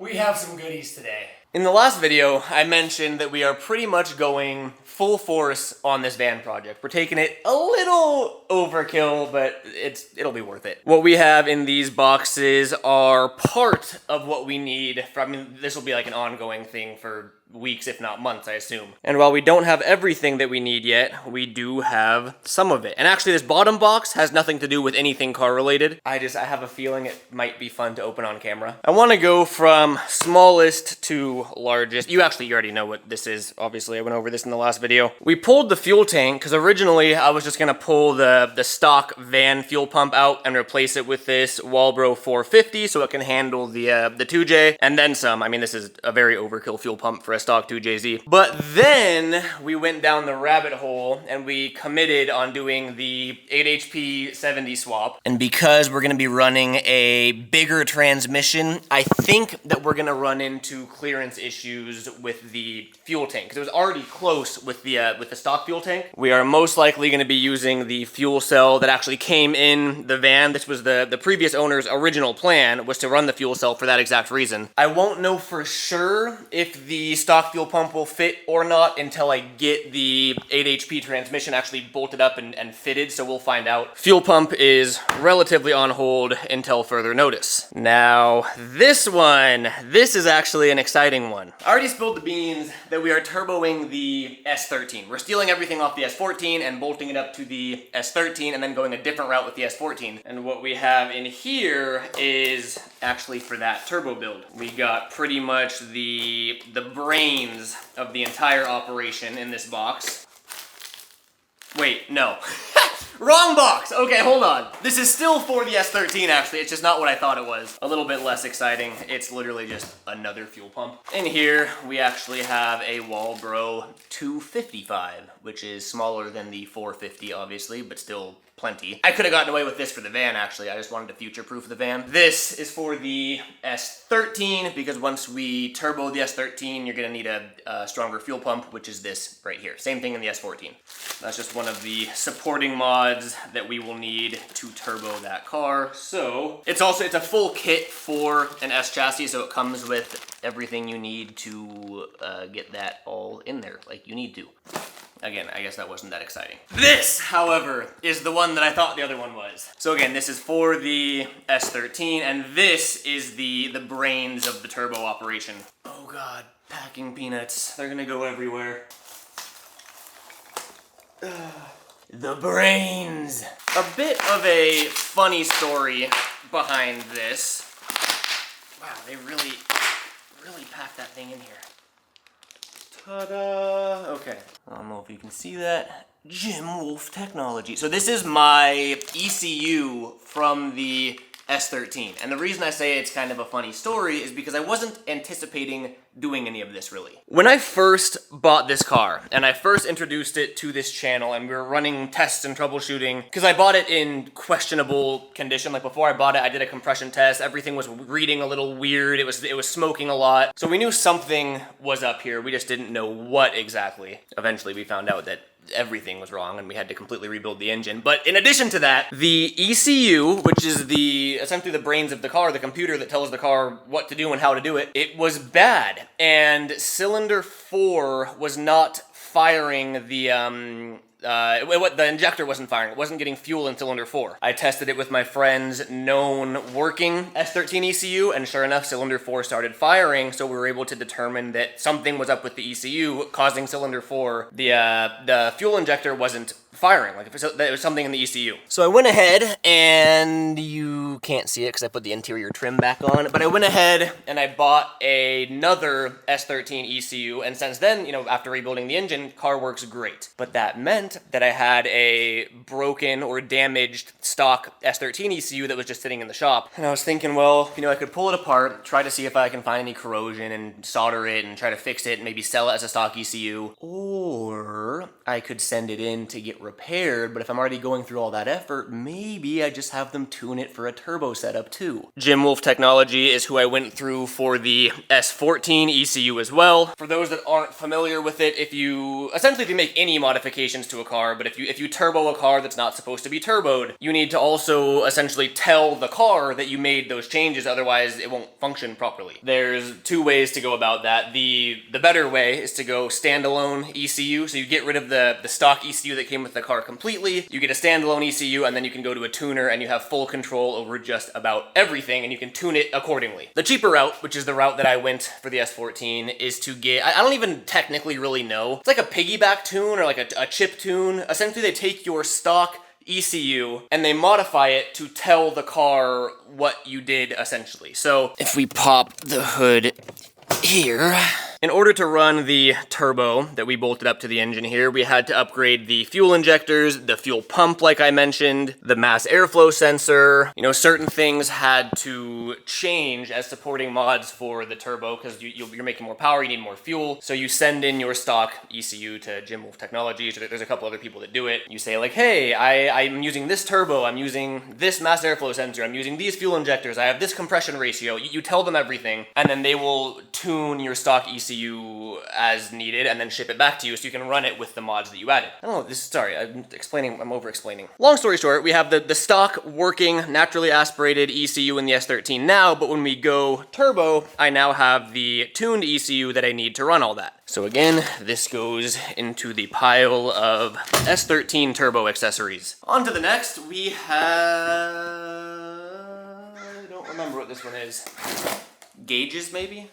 We have some goodies today. In the last video, I mentioned that we are pretty much going full force on this van project. We're taking it a little overkill, but it'll be worth it. What we have in these boxes are part of what we need. This will be like an ongoing thing for weeks, if not months, I assume. And while we don't have everything that we need yet, we do have some of it. And actually, this bottom box has nothing to do with anything car related. I have a feeling it might be fun to open on camera. I want to go from smallest to largest. You already know what this is. Obviously, I went over this in the last video. We pulled the fuel tank because originally I was just gonna pull the stock van fuel pump out and replace it with this Walbro 450 so it can handle the 2J and then some. I mean, this is a very overkill fuel pump for a stock 2JZ. But then we went down the rabbit hole and we committed on doing the 8HP 70 swap. And because we're gonna be running a bigger transmission, I think that we're gonna run into clearance issues with the fuel tank because it was already close with the stock fuel tank. We are most likely going to be using the fuel cell that actually came in the van. This was the previous owner's original plan, was to run the fuel cell for that exact reason. I won't know for sure if the stock fuel pump will fit or not until I get the 8HP transmission actually bolted up and fitted, so we'll find out. Fuel pump is relatively on hold until further notice. Now, this is actually an exciting one. I already spilled the beans that we are turboing the S13. We're stealing everything off the S14 and bolting it up to the S13 and then going a different route with the S14. And what we have in here is actually for that turbo build. We got pretty much the brains of the entire operation in this box. Wait, no. Wrong box! Okay, hold on. This is still for the S13, actually. It's just not what I thought it was. A little bit less exciting. It's literally just another fuel pump. In here, we actually have a Walbro 255, which is smaller than the 450, obviously, but still plenty. I could have gotten away with this for the van, actually. I just wanted to future-proof the van. This is for the S13, because once we turbo the S13, you're gonna need a stronger fuel pump, which is this right here. Same thing in the S14. That's just one of the supporting mods that we will need to turbo that car. So, it's a full kit for an S chassis, so it comes with everything you need to get that all in there, like you need to. Again, I guess that wasn't that exciting. This, however, is the one that I thought the other one was. So again, this is for the S13, and this is the brains of the turbo operation. Oh God, packing peanuts. They're gonna go everywhere. The brains. A bit of a funny story behind this. Wow, they really packed that thing in here. Ta-da! Okay. I don't know if you can see that. Jim Wolf technology. So this is my ECU from the S13. And the reason I say it's kind of a funny story is because I wasn't anticipating doing any of this, really. When I first bought this car, and I first introduced it to this channel, and we were running tests and troubleshooting, because I bought it in questionable condition. Like, before I bought it, I did a compression test. Everything was reading a little weird. It was smoking a lot. So we knew something was up here. We just didn't know what exactly. Eventually, we found out that everything was wrong and we had to completely rebuild the engine. But in addition to that, the ECU, which is essentially the brains of the car, the computer that tells the car what to do and how to do it, it was bad. And cylinder 4 was not firing the injector wasn't firing. It wasn't getting fuel in cylinder 4. I tested it with my friend's known working S13 ECU, and sure enough, cylinder 4 started firing, so we were able to determine that something was up with the ECU, causing cylinder 4. The fuel injector wasn't firing, like there was something in the ECU. So I went ahead, and you can't see it because I put the interior trim back on, but I went ahead and I bought another S13 ECU, and since then, after rebuilding the engine, car works great. But that meant that I had a broken or damaged stock S13 ECU that was just sitting in the shop. And I was thinking, well, I could pull it apart, try to see if I can find any corrosion and solder it and try to fix it and maybe sell it as a stock ECU. Or I could send it in to get repaired prepared, but if I'm already going through all that effort, maybe I just have them tune it for a turbo setup too. Jim Wolf Technology is who I went through for the S14 ECU as well. For those that aren't familiar with it, if you make any modifications to a car, but if you turbo a car that's not supposed to be turboed, you need to also essentially tell the car that you made those changes, otherwise it won't function properly. There's two ways to go about that. The better way is to go standalone ECU, so you get rid of the stock ECU that came with the car completely, you get a standalone ECU, and then you can go to a tuner and you have full control over just about everything, and you can tune it accordingly. The cheaper route, which is the route that I went for the S14, is to get, I don't even technically really know, it's like a piggyback tune or like a chip tune. Essentially they take your stock ECU and they modify it to tell the car what you did essentially. So if we pop the hood here, in order to run the turbo that we bolted up to the engine here, we had to upgrade the fuel injectors, the fuel pump like I mentioned, the mass airflow sensor. You know, certain things had to change as supporting mods for the turbo because you're making more power, you need more fuel. So you send in your stock ECU to Jim Wolf Technologies. There's a couple other people that do it. You say like, hey, I'm using this turbo, I'm using this mass airflow sensor, I'm using these fuel injectors, I have this compression ratio. You tell them everything, and then they will tune your stock ECU as needed and then ship it back to you so you can run it with the mods that you added. I don't know, sorry, I'm over explaining. Long story short, we have the stock working naturally aspirated ECU in the S13 now, but when we go turbo, I now have the tuned ECU that I need to run all that. So again, this goes into the pile of S13 turbo accessories. On to the next, we have, I don't remember what this one is. Gauges maybe?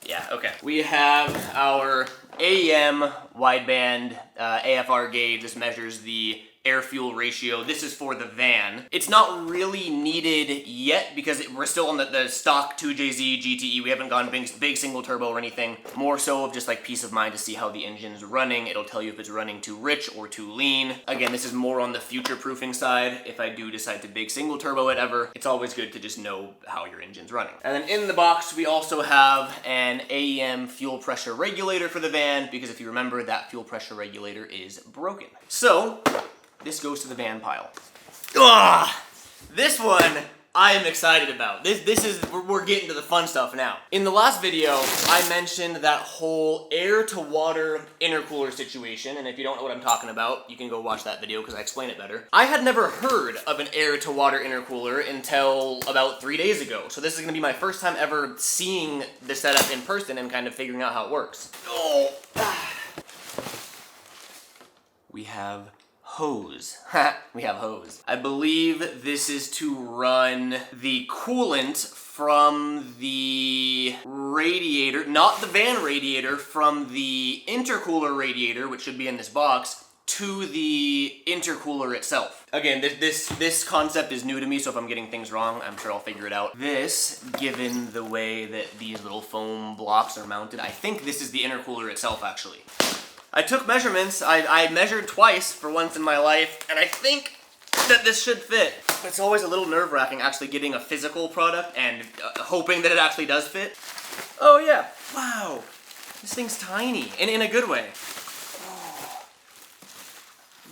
Yeah, okay. We have our AEM wideband AFR gauge. This measures the air-fuel ratio. This is for the van. It's not really needed yet because we're still on the stock 2JZ GTE. We haven't gone big single turbo or anything. More so of just like peace of mind to see how the engine's running. It'll tell you if it's running too rich or too lean. Again, this is more on the future-proofing side. If I do decide to big single turbo it ever, it's always good to just know how your engine's running. And then in the box, we also have an AEM fuel pressure regulator for the van because if you remember, that fuel pressure regulator is broken. So, this goes to the van pile. Ugh! This one I am excited about. We're getting to the fun stuff now. In the last video, I mentioned that whole air-to-water intercooler situation, and if you don't know what I'm talking about, you can go watch that video because I explain it better. I had never heard of an air-to-water intercooler until about 3 days ago, so this is going to be my first time ever seeing the setup in person and kind of figuring out how it works. Oh. We have hose. We have hose. I believe this is to run the coolant from the radiator, not the van radiator, from the intercooler radiator, which should be in this box, to the intercooler itself. Again, this concept is new to me, so if I'm getting things wrong, I'm sure I'll figure it out. This, given the way that these little foam blocks are mounted, I think this is the intercooler itself, actually. I took measurements, I measured twice for once in my life, and I think that this should fit. It's always a little nerve-wracking actually getting a physical product and hoping that it actually does fit. Oh yeah, wow, this thing's tiny, and in a good way. Oh,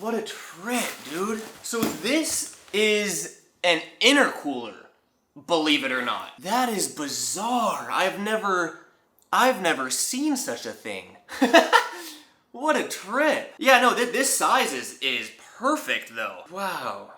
what a trip, dude. So this is an intercooler, believe it or not. That is bizarre. I've never seen such a thing. What a trip. Yeah, no, this size is perfect though. Wow.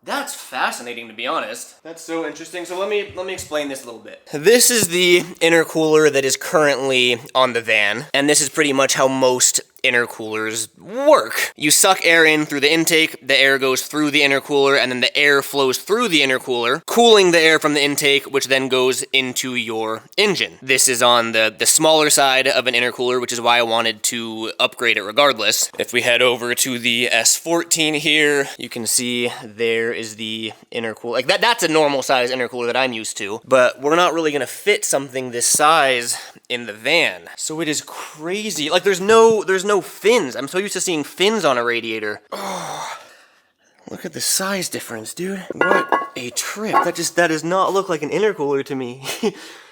That's fascinating, to be honest. That's so interesting. So let me explain this a little bit. This is the intercooler that is currently on the van, and this is pretty much how most intercoolers work. You suck air in through the intake, the air goes through the intercooler, and then the air flows through the intercooler, cooling the air from the intake, which then goes into your engine. This is on the smaller side of an intercooler, which is why I wanted to upgrade it regardless. If we head over to the S14 here, you can see there is the intercooler. Like that's a normal size intercooler that I'm used to, but we're not really gonna fit something this size in the van. So it is crazy. Like there's no fins. I'm so used to seeing fins on a radiator. Oh, look at the size difference, dude. What a trip. That does not look like an intercooler to me.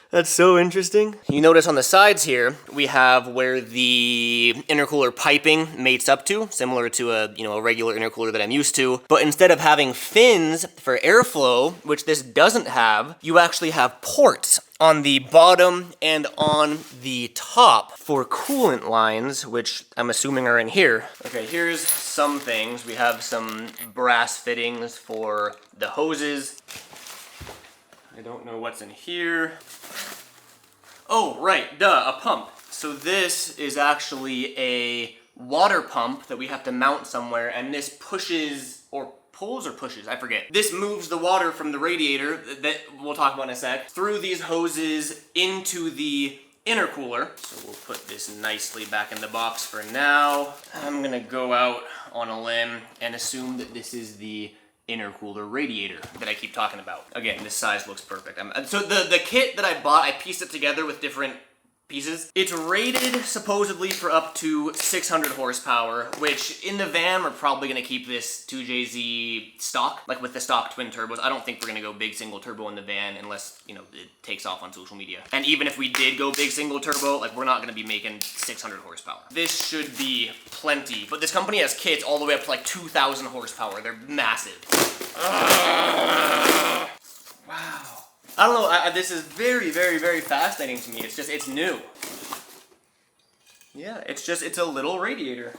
That's so interesting. You notice on the sides here, we have where the intercooler piping mates up to, similar to a regular intercooler that I'm used to. But instead of having fins for airflow, which this doesn't have, you actually have ports on the bottom and on the top for coolant lines, which I'm assuming are in here. Okay, here's some things. We have some brass fittings for the hoses. I don't know what's in here. Oh, right, duh, a pump. So this is actually a water pump that we have to mount somewhere, and this pushes, or pulls or pushes, I forget. This moves the water from the radiator, that we'll talk about in a sec, through these hoses into the intercooler. So we'll put this nicely back in the box for now. I'm gonna go out on a limb and assume that this is the intercooler radiator that I keep talking about. Again, this size looks perfect. So the kit that I bought, I pieced it together with different pieces. It's rated supposedly for up to 600 horsepower, which in the van we're probably gonna keep this 2JZ stock, like with the stock twin turbos. I don't think we're gonna go big single turbo in the van unless, it takes off on social media. And even if we did go big single turbo, like we're not gonna be making 600 horsepower. This should be plenty, but this company has kits all the way up to like 2,000 horsepower. They're massive. Wow. I don't know, this is very, very, very fascinating to me. It's new. Yeah, it's a little radiator.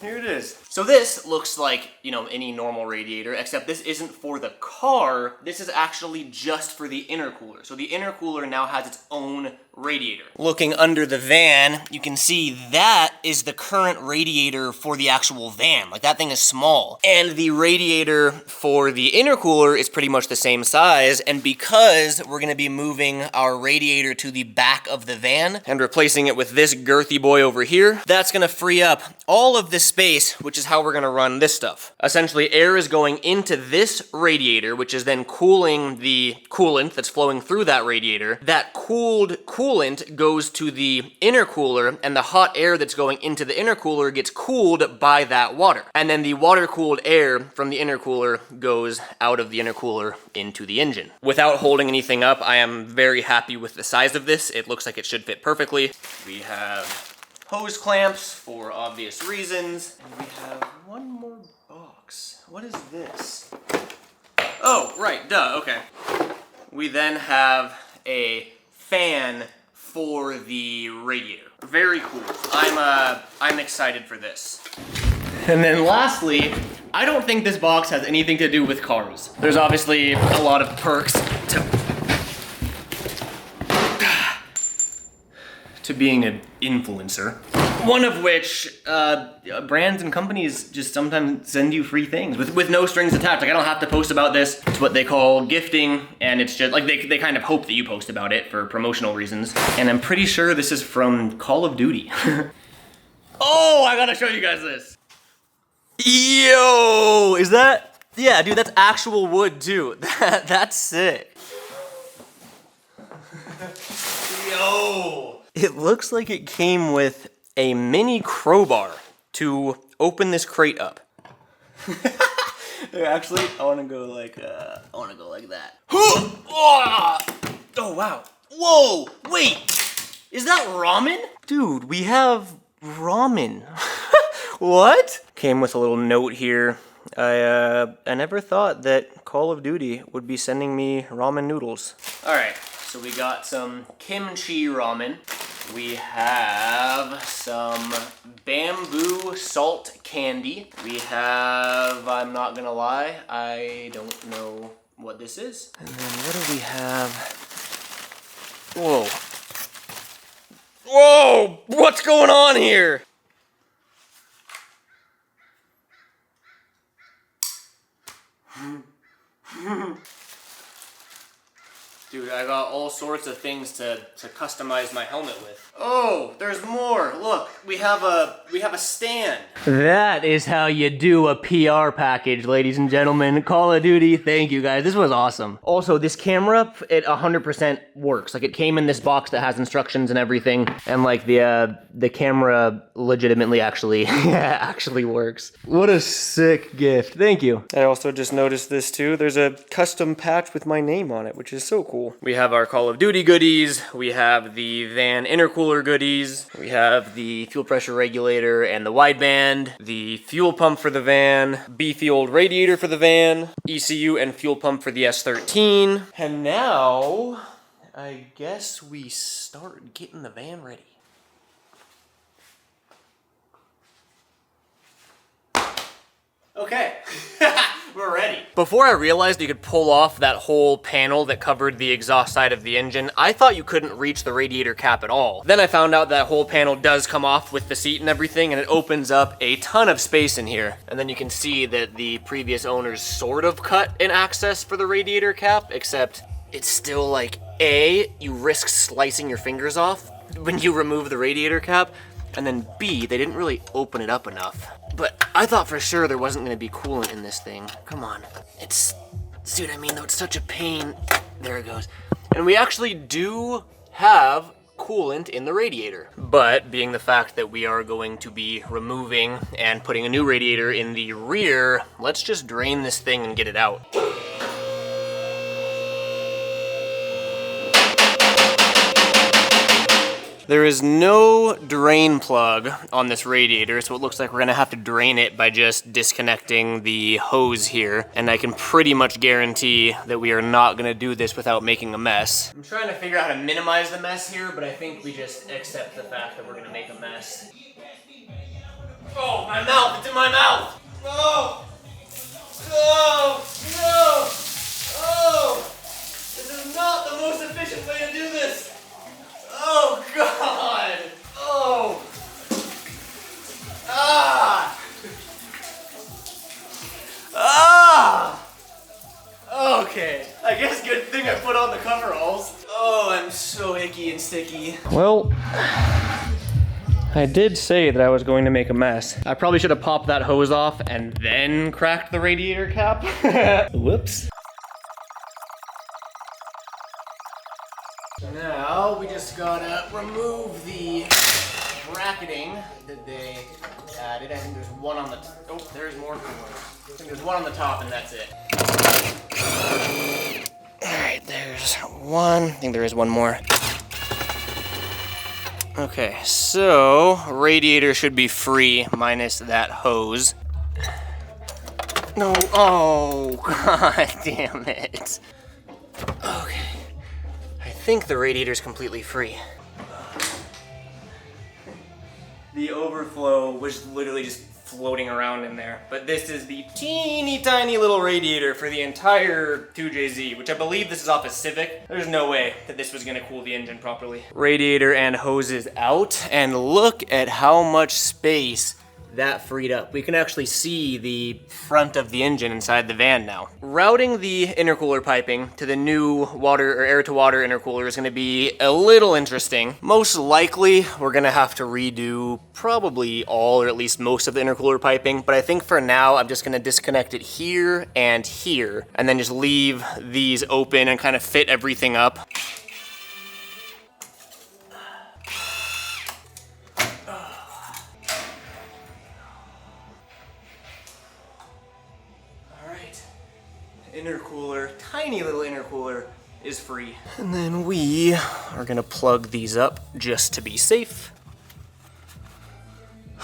Here it is. So this looks like, any normal radiator, except this isn't for the car. This is actually just for the intercooler. So the intercooler now has its own radiator. Looking under the van, you can see that is the current radiator for the actual van. Like, that thing is small. And the radiator for the intercooler is pretty much the same size, and because we're gonna be moving our radiator to the back of the van and replacing it with this girthy boy over here, that's gonna free up all of this space, which is how we're gonna run this stuff. Essentially, air is going into this radiator, which is then cooling the coolant that's flowing through that radiator. That cooled coolant goes to the intercooler, and the hot air that's going into the intercooler gets cooled by that water. And then the water-cooled air from the intercooler goes out of the intercooler into the engine. Without holding anything up, I am very happy with the size of this. It looks like it should fit perfectly. We have hose clamps for obvious reasons. And we have one more box. What is this? Oh, right, duh, okay. We then have a fan for the radiator. Very cool. I'm excited for this. And then lastly, I don't think this box has anything to do with cars. There's obviously a lot of perks to being an influencer. One of which, brands and companies just sometimes send you free things with no strings attached. Like, I don't have to post about this. It's what they call gifting, and it's just, like, they kind of hope that you post about it for promotional reasons. And I'm pretty sure this is from Call of Duty. Oh, I gotta show you guys this. Yo, is that, yeah, dude, that's actual wood, too. That's sick. Yo. It looks like it came with a mini crowbar to open this crate up. Actually, I wanna go like that. Oh, wow. Whoa, wait, is that ramen? Dude, we have ramen. What? Came with a little note here. I never thought that Call of Duty would be sending me ramen noodles. All right, so we got some kimchi ramen. We have some bamboo salt candy. We have, I'm not gonna lie, I don't know what this is. And then what do we have? Whoa. Whoa, what's going on here? Dude, I got all sorts of things to customize my helmet with. Oh, there's more. Look, we have a stand. That is how you do a PR package, ladies and gentlemen. Call of Duty, thank you guys. This was awesome. Also, this camera, it 100% works. Like, it came in this box that has instructions and everything, and like the camera legitimately actually works. What a sick gift. Thank you. I also just noticed this too. There's a custom patch with my name on it, which is so cool. cool. We have our Call of Duty goodies, we have the van intercooler goodies, we have the fuel pressure regulator and the wideband, the fuel pump for the van, beefy old radiator for the van, ECU and fuel pump for the S13. And now, I guess we start getting the van ready. Okay, we're ready. Before I realized you could pull off that whole panel that covered the exhaust side of the engine, I thought you couldn't reach the radiator cap at all. Then I found out that whole panel does come off with the seat and everything, and it opens up a ton of space in here. And then you can see that the previous owners sort of cut an access for the radiator cap, except it's still like, A, you risk slicing your fingers off when you remove the radiator cap, and then B, they didn't really open it up enough. But I thought for sure there wasn't gonna be coolant in this thing. Come on. See what I mean though? It's such a pain. There it goes. And we actually do have coolant in the radiator. But being the fact that we are going to be removing and putting a new radiator in the rear, let's just drain this thing and get it out. There is no drain plug on this radiator, so it looks like we're gonna have to drain it by just disconnecting the hose here. And I can pretty much guarantee that we are not gonna do this without making a mess. I'm trying to figure out how to minimize the mess here, but I think we just accept the fact that we're gonna make a mess. Oh, my mouth, it's in my mouth! Oh! Oh! No! Oh! This is not the most efficient way to do this! Oh, God! Oh! Ah! Ah! Okay. I guess good thing I put on the coveralls. Oh, I'm so icky and sticky. Well, I did say that I was going to make a mess. I probably should have popped that hose off and then cracked the radiator cap. Whoops. Now we just gotta remove the bracketing that they added. I think there's one on the oh, there's more cooler. I think there's one on the top and that's it. Alright, there's one. I think there is one more. Okay, so radiator should be free minus that hose. No, oh, God damn it. Okay. I think the radiator's completely free. The overflow was literally just floating around in there. But this is the teeny tiny little radiator for the entire 2JZ, which I believe this is off a Civic. There's no way that this was gonna cool the engine properly. Radiator and hoses out, and look at how much space that freed up. We can actually see the front of the engine inside the van now. Routing the intercooler piping to the new water or air to water intercooler is gonna be a little interesting. Most likely, we're gonna have to redo probably all or at least most of the intercooler piping, but I think for now, I'm just gonna disconnect it here, and then just leave these open and kind of fit everything up. Intercooler, tiny little intercooler, is free. And then we are gonna plug these up just to be safe.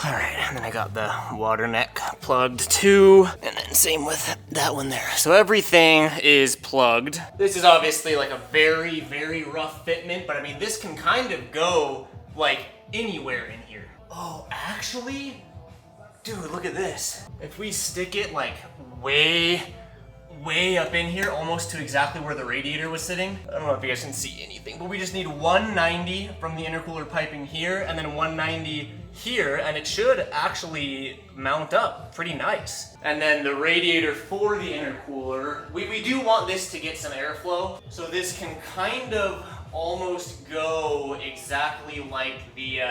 All right, and then I got the water neck plugged too, and then same with that one there. So everything is plugged. This is obviously like a very, very rough fitment, but I mean, this can kind of go like anywhere in here. Oh, actually, dude, look at this. If we stick it like way up in here, almost to exactly where the radiator was sitting. I don't know if you guys can see anything, but we just need 190 from the intercooler piping here, and then 190 here, and it should actually mount up pretty nice. And then the radiator for the intercooler, we do want this to get some airflow, so this can kind of almost go exactly like the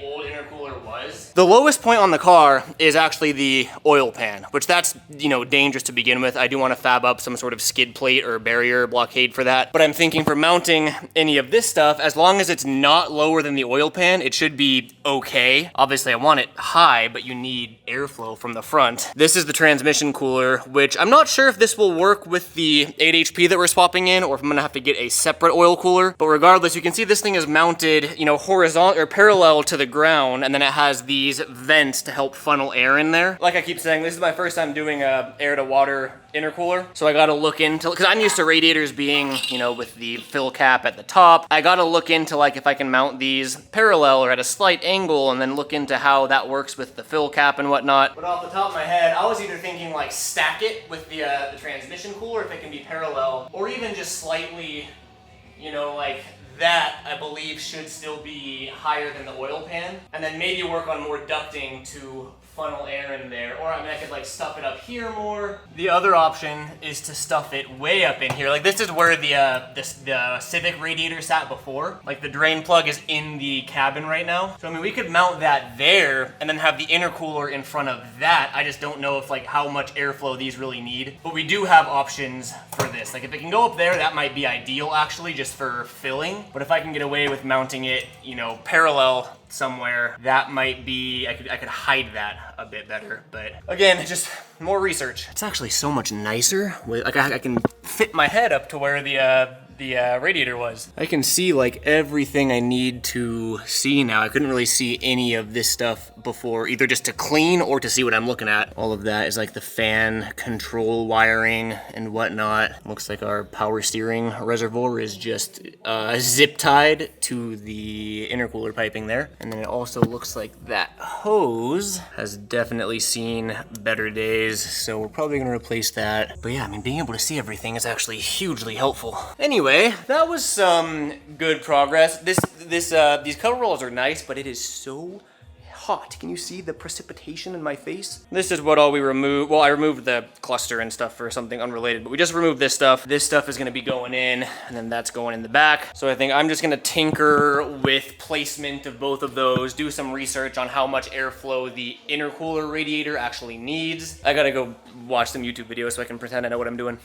old intercooler was. The lowest point on the car is actually the oil pan, which that's, you know, dangerous to begin with. I do want to fab up some sort of skid plate or barrier blockade for that. But I'm thinking for mounting any of this stuff, as long as it's not lower than the oil pan, it should be okay. Obviously I want it high, but you need airflow from the front. This is the transmission cooler, which I'm not sure if this will work with the 8 HP that we're swapping in, or if I'm gonna have to get a separate oil cooler. But regardless, you can see this thing is mounted, you know, horizontal or parallel to the ground, and then it has these vents to help funnel air in there. Like I keep saying, this is my first time doing a air to water intercooler, so I gotta look into, because I'm used to radiators being, you know, with the fill cap at the top. I gotta look into like if I can mount these parallel or at a slight angle, and then look into how that works with the fill cap and whatnot. But off the top of my head, I was either thinking like stack it with the transmission cooler if it can be parallel, or even just slightly, you know, like that I believe should still be higher than the oil pan, and then maybe work on more ducting to funnel air in there. Or I mean, I could like stuff it up here more. The other option is to stuff it way up in here. Like this is where the Civic radiator sat before. Like the drain plug is in the cabin right now. So I mean, we could mount that there and then have the intercooler in front of that. I just don't know if like how much airflow these really need. But we do have options for this. Like if it can go up there, that might be ideal actually, just for filling. But if I can get away with mounting it, you know, parallel somewhere, that might be, I could hide that a bit better. But again, just more research. It's actually so much nicer. Like I can fit my head up to where the radiator was. I can see like everything I need to see now. I couldn't really see any of this stuff before, either just to clean or to see what I'm looking at. All of that is like the fan control wiring and whatnot. Looks like our power steering reservoir is just zip tied to the intercooler piping there. And then it also looks like that hose has definitely seen better days, so we're probably gonna replace that. But yeah, I mean, being able to see everything is actually hugely helpful. Anyway, that was some good progress. These cover rolls are nice, but it is so hot. Can you see the precipitation in my face? This is what all we removed. Well, I removed the cluster and stuff for something unrelated, but we just removed this stuff. This stuff is gonna be going in, and then that's going in the back. So I think I'm just gonna tinker with placement of both of those, do some research on how much airflow the intercooler radiator actually needs. I gotta go watch some YouTube videos so I can pretend I know what I'm doing.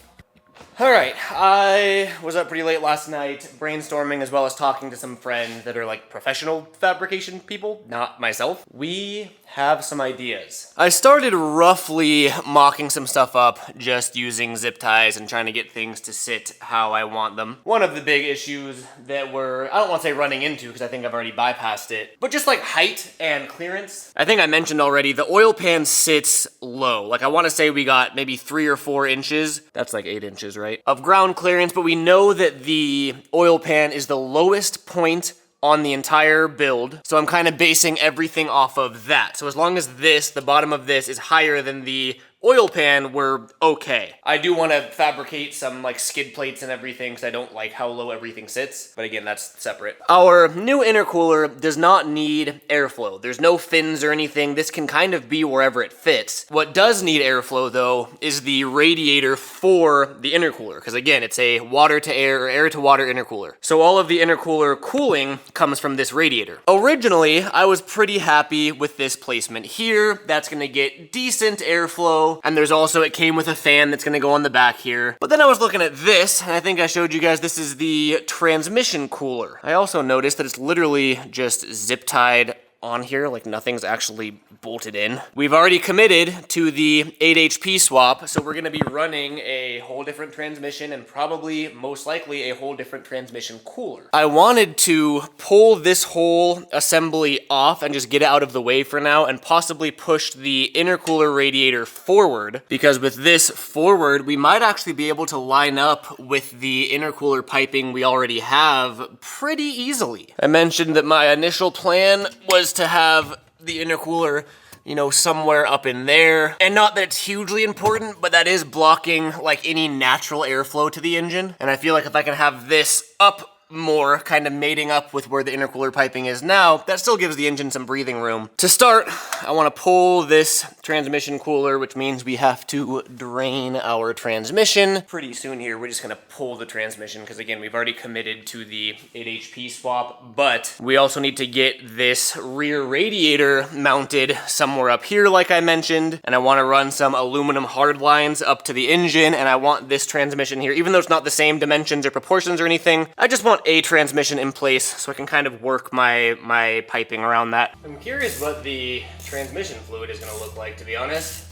All right, I was up pretty late last night brainstorming as well as talking to some friends that are like professional fabrication people, not myself. We have some ideas. I started roughly mocking some stuff up just using zip ties and trying to get things to sit how I want them. One of the big issues that we're, I don't want to say running into because I think I've already bypassed it, but just like height and clearance. I think I mentioned already, the oil pan sits low. Like I want to say we got maybe 3 or 4 inches. That's like 8 inches, right? Of ground clearance, but we know that the oil pan is the lowest point on the entire build. So I'm kind of basing everything off of that. So as long as this, the bottom of this is higher than the oil pan, we're okay. I do want to fabricate some like skid plates and everything because I don't like how low everything sits. But again, that's separate. Our new intercooler does not need airflow. There's no fins or anything. This can kind of be wherever it fits. What does need airflow though is the radiator for the intercooler. Because again, it's a water to air or air to water intercooler. So all of the intercooler cooling comes from this radiator. Originally, I was pretty happy with this placement here. That's gonna get decent airflow. And there's also, it came with a fan that's gonna go on the back here. But then I was looking at this, and I think I showed you guys, this is the transmission cooler. I also noticed that it's literally just zip tied on here, like nothing's actually bolted in. We've already committed to the 8 HP swap, so we're gonna be running a whole different transmission and probably, most likely, a whole different transmission cooler. I wanted to pull this whole assembly off and just get it out of the way for now and possibly push the intercooler radiator forward, because with this forward, we might actually be able to line up with the intercooler piping we already have pretty easily. I mentioned that my initial plan was to have the intercooler, you know, somewhere up in there. And not that it's hugely important, but that is blocking like any natural airflow to the engine. And I feel like if I can have this up more, kind of mating up with where the intercooler piping is now, that still gives the engine some breathing room. To start, I want to pull this transmission cooler, which means we have to drain our transmission. Pretty soon here, we're just going to pull the transmission because, again, we've already committed to the 8 HP swap, but we also need to get this rear radiator mounted somewhere up here, like I mentioned, and I want to run some aluminum hard lines up to the engine, and I want this transmission here, even though it's not the same dimensions or proportions or anything, I just want a transmission in place so I can kind of work my piping around that. I'm curious what the transmission fluid is going to look like, to be honest.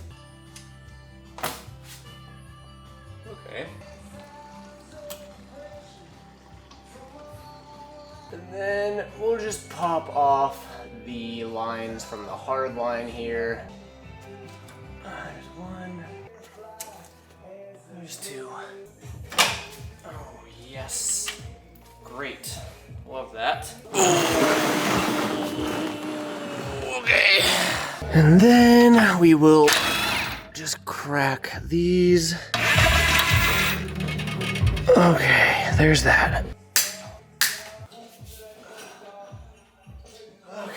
Okay. And then we'll just pop off the lines from the hard line here. There's one. There's two. Oh, yes. Great. Love that. Okay. And then we will just crack these. Okay, there's that. Okay,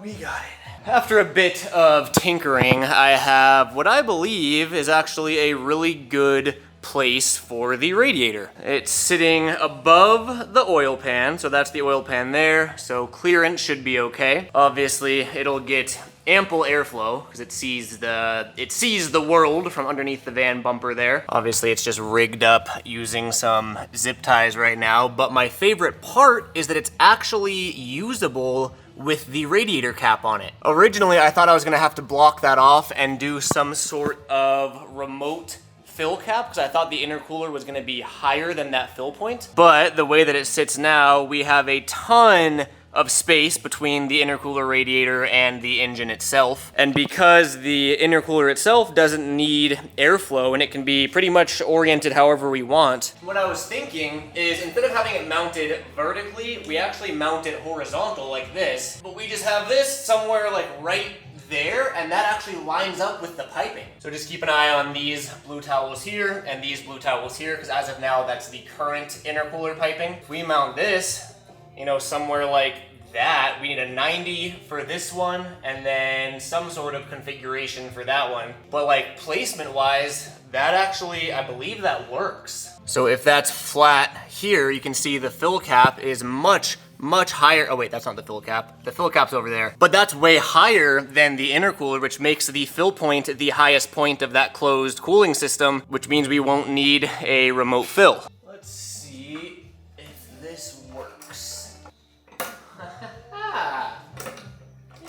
we got it. After a bit of tinkering, I have what I believe is actually a really good place for the radiator. It's sitting above the oil pan, so that's the oil pan there, so clearance should be okay. Obviously, it'll get ample airflow because it sees the world from underneath the van bumper there. Obviously, it's just rigged up using some zip ties right now, but my favorite part is that it's actually usable with the radiator cap on it. Originally, I thought I was gonna have to block that off and do some sort of remote fill cap because I thought the intercooler was gonna be higher than that fill point. But the way that it sits now, we have a ton of space between the intercooler radiator and the engine itself. And because the intercooler itself doesn't need airflow and it can be pretty much oriented however we want, what I was thinking is instead of having it mounted vertically, we actually mount it horizontal like this, but we just have this somewhere like right there, and that actually lines up with the piping. So just keep an eye on these blue towels here and these blue towels here, because as of now, that's the current intercooler piping. If we mount this, you know, somewhere like that, we need a 90 for this one, and then some sort of configuration for that one. But like placement-wise, that actually, I believe that works. So if that's flat here, you can see the fill cap is much higher. Oh wait, that's not the fill cap. The fill cap's over there. But that's way higher than the intercooler, which makes the fill point the highest point of that closed cooling system, which means we won't need a remote fill. Let's see if this works.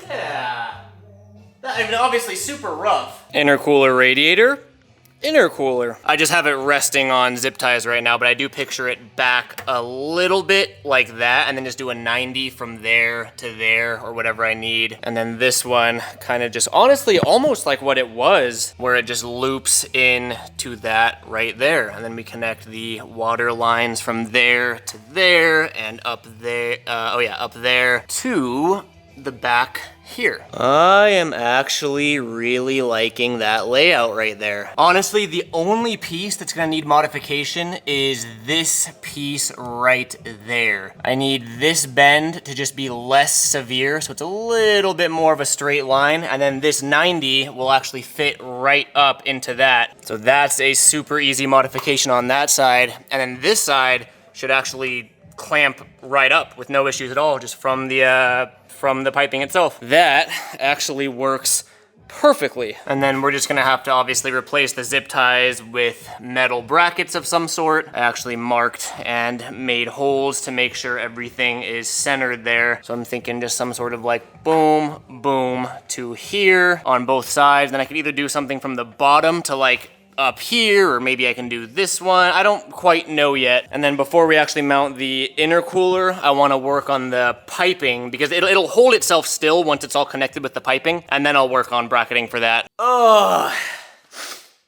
Yeah. I mean, obviously super rough. Intercooler radiator. Intercooler. I just have it resting on zip ties right now, but I do picture it back a little bit like that, and then just do a 90 from there to there, or whatever I need. And then this one kind of just, honestly, almost like what it was, where it just loops in to that right there. And then we connect the water lines from there to there, and up there, up there to the back here. I am actually really liking that layout right there. Honestly, the only piece that's gonna need modification is this piece right there. I need this bend to just be less severe, so it's a little bit more of a straight line, and then this 90 will actually fit right up into that. So that's a super easy modification on that side, and then this side should actually clamp right up with no issues at all, just from the piping itself. That actually works perfectly. And then we're just gonna have to obviously replace the zip ties with metal brackets of some sort. I actually marked and made holes to make sure everything is centered there. So I'm thinking just some sort of like boom, boom to here on both sides. Then I could either do something from the bottom to like up here, or maybe I can do this one. I don't quite know yet. And then before we actually mount the intercooler, I want to work on the piping because it'll hold itself still once it's all connected with the piping, and then I'll work on bracketing for that. Oh,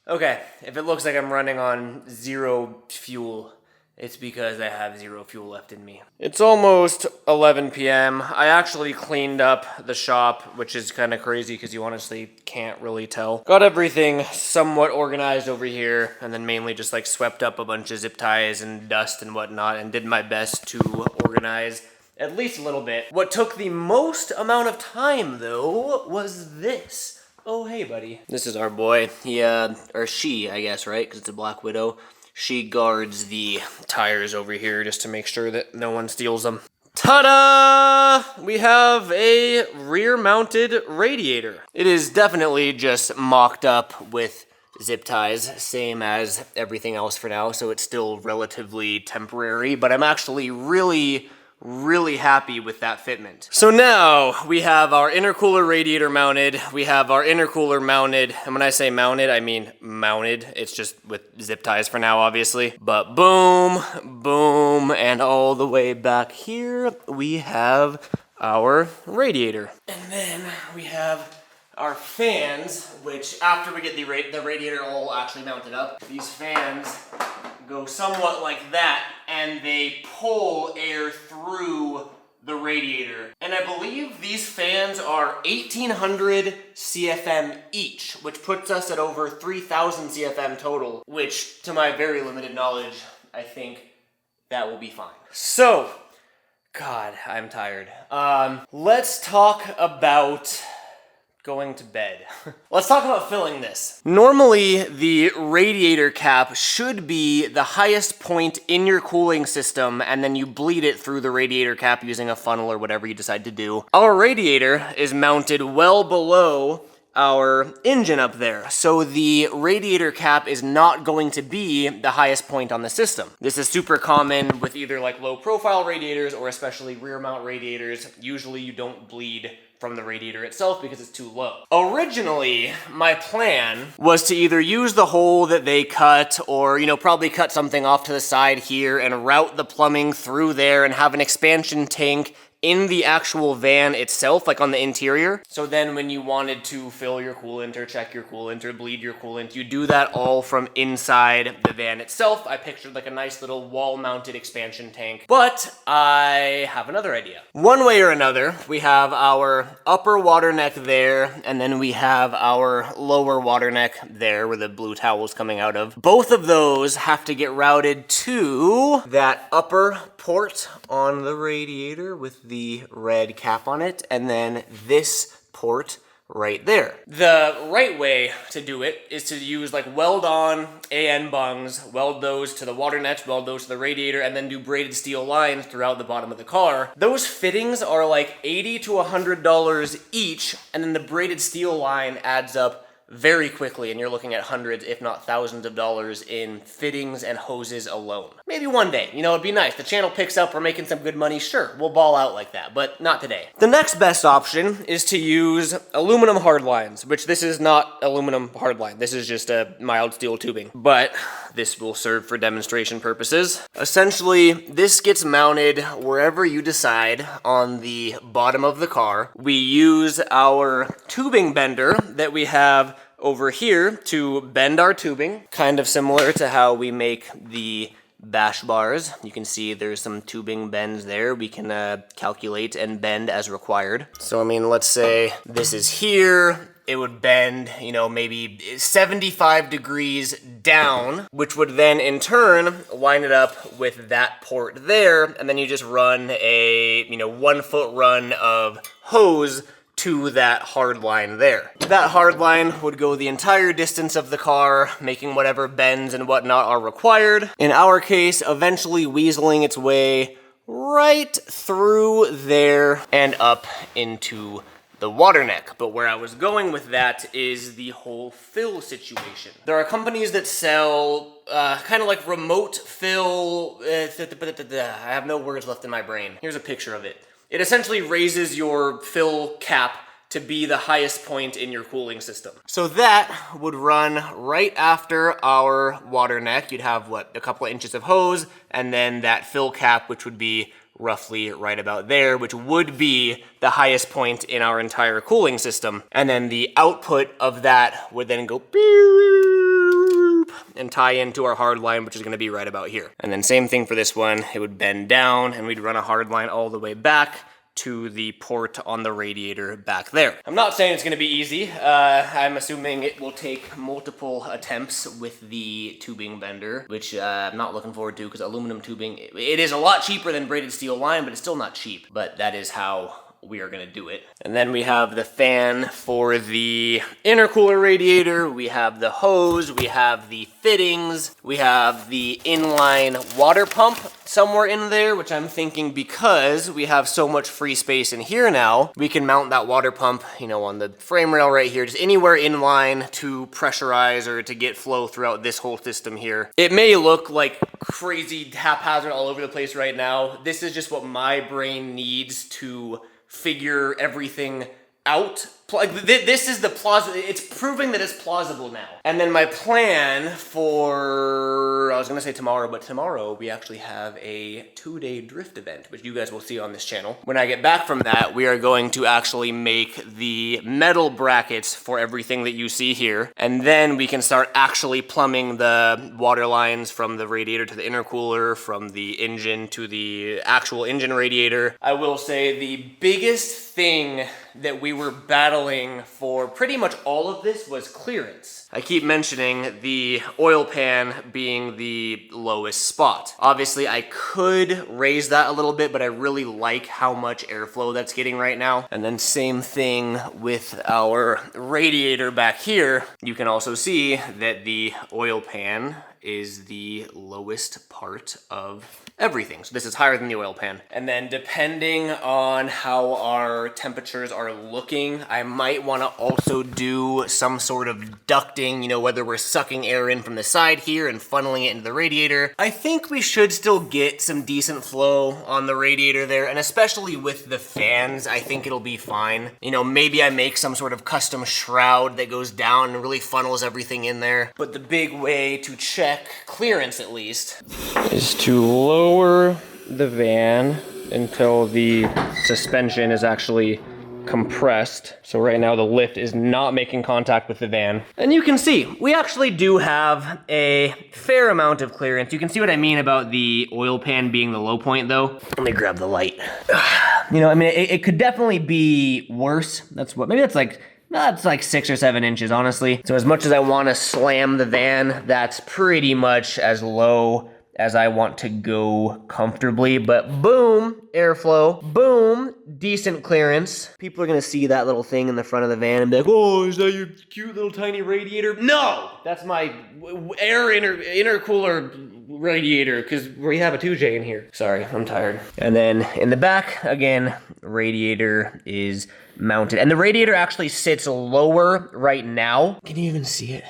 okay. If it looks like I'm running on 0 fuel, it's because I have 0 fuel left in me. It's almost 11 p.m. I actually cleaned up the shop, which is kind of crazy because you honestly can't really tell. Got everything somewhat organized over here, and then mainly just like swept up a bunch of zip ties and dust and whatnot, and did my best to organize at least a little bit. What took the most amount of time though was this. Oh, hey buddy. This is our boy. He, or she, I guess, right? Because it's a Black Widow. She guards the tires over here just to make sure that no one steals them. Ta-da! We have a rear-mounted radiator. It is definitely just mocked up with zip ties, same as everything else for now, so it's still relatively temporary, but I'm actually really happy with that fitment. So now we have our intercooler radiator mounted, we have our intercooler mounted, and when I say mounted, I mean mounted. It's just with zip ties for now, obviously. But boom, boom, and all the way back here, we have our radiator. And then we have our fans, which after we get the radiator all actually mounted up, these fans go somewhat like that, and they pull air through the radiator. And I believe these fans are 1800 CFM each, which puts us at over 3000 CFM total, which to my very limited knowledge, I think that will be fine. So, God, I'm tired. Let's talk about going to bed. Let's talk about filling this. Normally, the radiator cap should be the highest point in your cooling system, and then you bleed it through the radiator cap using a funnel or whatever you decide to do. Our radiator is mounted well below our engine up there, so the radiator cap is not going to be the highest point on the system. This is super common with either like low profile radiators or especially rear mount radiators. Usually you don't bleed from the radiator itself because it's too low. Originally, my plan was to either use the hole that they cut or, you know, probably cut something off to the side here and route the plumbing through there and have an expansion tank in the actual van itself, like on the interior. So then when you wanted to fill your coolant or check your coolant or bleed your coolant, you do that all from inside the van itself. I pictured like a nice little wall-mounted expansion tank, but I have another idea. One way or another, we have our upper water neck there, and then we have our lower water neck there where the blue towel's coming out of. Both of those have to get routed to that upper port on the radiator with the red cap on it, and then this port right there. The right way to do it is to use like weld-on AN bungs, weld those to the water nets, weld those to the radiator, and then do braided steel lines throughout the bottom of the car. Those fittings are like $80 to $100 each, and then the braided steel line adds up very quickly, and you're looking at hundreds, if not thousands of dollars in fittings and hoses alone. Maybe one day, you know, it'd be nice. The channel picks up, we're making some good money, sure, we'll ball out like that, but not today. The next best option is to use aluminum hard lines, which this is not aluminum hard line. This is just a mild steel tubing, but this will serve for demonstration purposes. Essentially, this gets mounted wherever you decide on the bottom of the car. We use our tubing bender that we have over here to bend our tubing, kind of similar to how we make the bash bars. You can see there's some tubing bends there. We can calculate and bend as required. So I mean, let's say this is here. It would bend, you know, maybe 75 degrees down, which would then in turn line it up with that port there, and then you just run a, you know, 1 foot run of hose to that hard line there. That hard line would go the entire distance of the car, making whatever bends and whatnot are required. In our case, eventually weaseling its way right through there and up into the water neck. But where I was going with that is the whole fill situation. There are companies that sell kind of like remote fill, I have no words left in my brain. Here's a picture of it. It essentially raises your fill cap to be the highest point in your cooling system. So that would run right after our water neck. You'd have, what, a couple of inches of hose, and then that fill cap, which would be roughly right about there, which would be the highest point in our entire cooling system. And then the output of that would then go beep, and tie into our hard line, which is gonna be right about here. And then same thing for this one, it would bend down and we'd run a hard line all the way back to the port on the radiator back there. I'm not saying it's gonna be easy. I'm assuming it will take multiple attempts with the tubing bender, which I'm not looking forward to because aluminum tubing, it is a lot cheaper than braided steel line, but it's still not cheap. But that is how we are gonna do it. And then we have the fan for the intercooler radiator, we have the hose, we have the fittings, we have the inline water pump somewhere in there, which I'm thinking because we have so much free space in here now, we can mount that water pump, you know, on the frame rail right here, just anywhere in line to pressurize or to get flow throughout this whole system here. It may look like crazy haphazard all over the place right now. This is just what my brain needs to figure everything out. This is the it's proving that it's plausible now. And then my plan for, I was gonna say tomorrow, but tomorrow we actually have a 2-day drift event, which you guys will see on this channel. When I get back from that, we are going to actually make the metal brackets for everything that you see here. And then we can start actually plumbing the water lines from the radiator to the intercooler, from the engine to the actual engine radiator. I will say the biggest thing that we were battling for pretty much all of this was clearance. I keep mentioning the oil pan being the lowest spot. Obviously, I could raise that a little bit, but I really like how much airflow that's getting right now. And then same thing with our radiator back here. You can also see that the oil pan is the lowest part of everything. So this is higher than the oil pan. And then depending on how our temperatures are looking, I might wanna also do some sort of ducting, you know, whether we're sucking air in from the side here and funneling it into the radiator. I think we should still get some decent flow on the radiator there, and especially with the fans, I think it'll be fine. You know, maybe I make some sort of custom shroud that goes down and really funnels everything in there. But the big way to check clearance, at least, is to lower the van until the suspension is actually compressed. So right now the lift is not making contact with the van. And you can see, we actually do have a fair amount of clearance. You can see what I mean about the oil pan being the low point though. Let me grab the light. You know, I mean, it could definitely be worse. That's what, maybe that's like 6 or 7 inches, honestly. So as much as I want to slam the van, that's pretty much as low as I want to go comfortably. But boom, airflow, boom, decent clearance. People are gonna see that little thing in the front of the van and be like, oh, is that your cute little tiny radiator? No, that's my air intercooler radiator, because we have a 2J in here. Sorry, I'm tired. And then in the back, again, radiator is mounted. And the radiator actually sits lower right now. Can you even see it?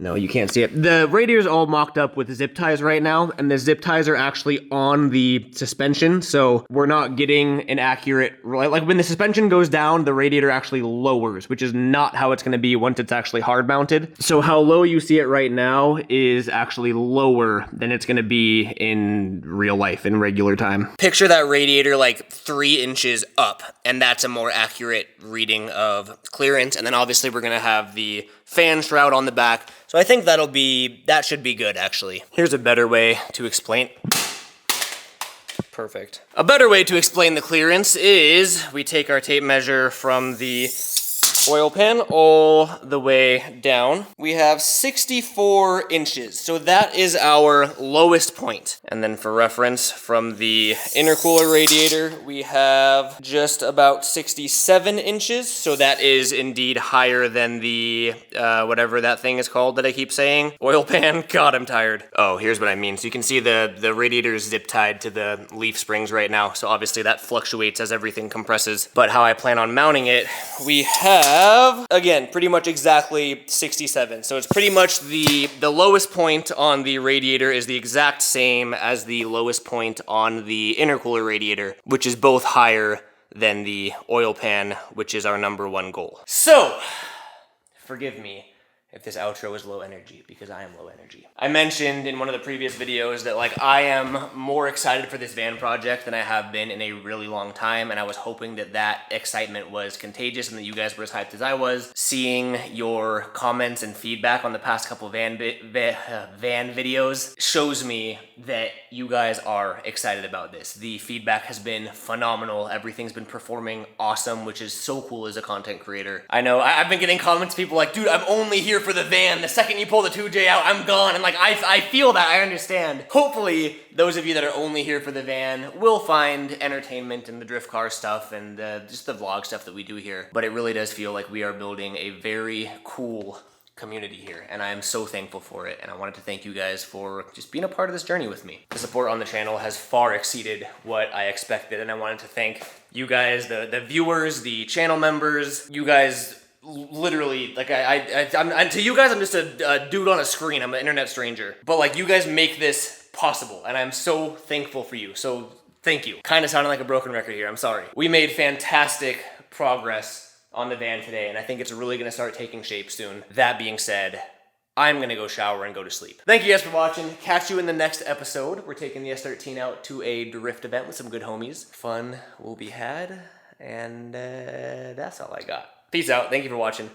No, you can't see it. The radiator's all mocked up with zip ties right now, and the zip ties are actually on the suspension, so we're not getting an accurate, like when the suspension goes down, the radiator actually lowers, which is not how it's gonna be once it's actually hard mounted. So how low you see it right now is actually lower than it's gonna be in real life, in regular time. Picture that radiator like 3 inches up, and that's a more accurate reading of clearance. And then obviously we're gonna have the fan shroud on the back. So I think that should be good, actually. Here's a better way to explain. Perfect. A better way to explain the clearance is we take our tape measure from the oil pan all the way down. We have 64 inches, so that is our lowest point. And then for reference, from the intercooler radiator, we have just about 67 inches, so that is indeed higher than the, whatever that thing is called that I keep saying. Oil pan, God, I'm tired. Oh, here's what I mean. So you can see the radiator is zip tied to the leaf springs right now, so obviously that fluctuates as everything compresses. But how I plan on mounting it, we have, again, pretty much exactly 67. So it's pretty much the lowest point on the radiator is the exact same as the lowest point on the intercooler radiator, which is both higher than the oil pan, which is our #1 goal. So, forgive me, if this outro is low energy, because I am low energy. I mentioned in one of the previous videos that like I am more excited for this van project than I have been in a really long time, and I was hoping that that excitement was contagious and that you guys were as hyped as I was. Seeing your comments and feedback on the past couple van videos shows me that you guys are excited about this. The feedback has been phenomenal. Everything's been performing awesome, which is so cool as a content creator. I know I've been getting comments, people like, dude, I'm only here for the van. The second you pull the 2J out, I'm gone. And like, I feel that, I understand. Hopefully, those of you that are only here for the van will find entertainment in the drift car stuff and just the vlog stuff that we do here. But it really does feel like we are building a very cool community here, and I am so thankful for it, and I wanted to thank you guys for just being a part of this journey with me. The support on the channel has far exceeded what I expected, and I wanted to thank you guys, the viewers, the channel members. You guys literally, like, to you guys, I'm just a dude on a screen. I'm an internet stranger. But like, you guys make this possible, and I'm so thankful for you. So thank you. Kind of sounding like a broken record here, I'm sorry. We made fantastic progress on the van today, and I think it's really gonna start taking shape soon. That being said, I'm gonna go shower and go to sleep. Thank you guys for watching. Catch you in the next episode. We're taking the S13 out to a drift event with some good homies. Fun will be had, and that's all I got. Peace out. Thank you for watching.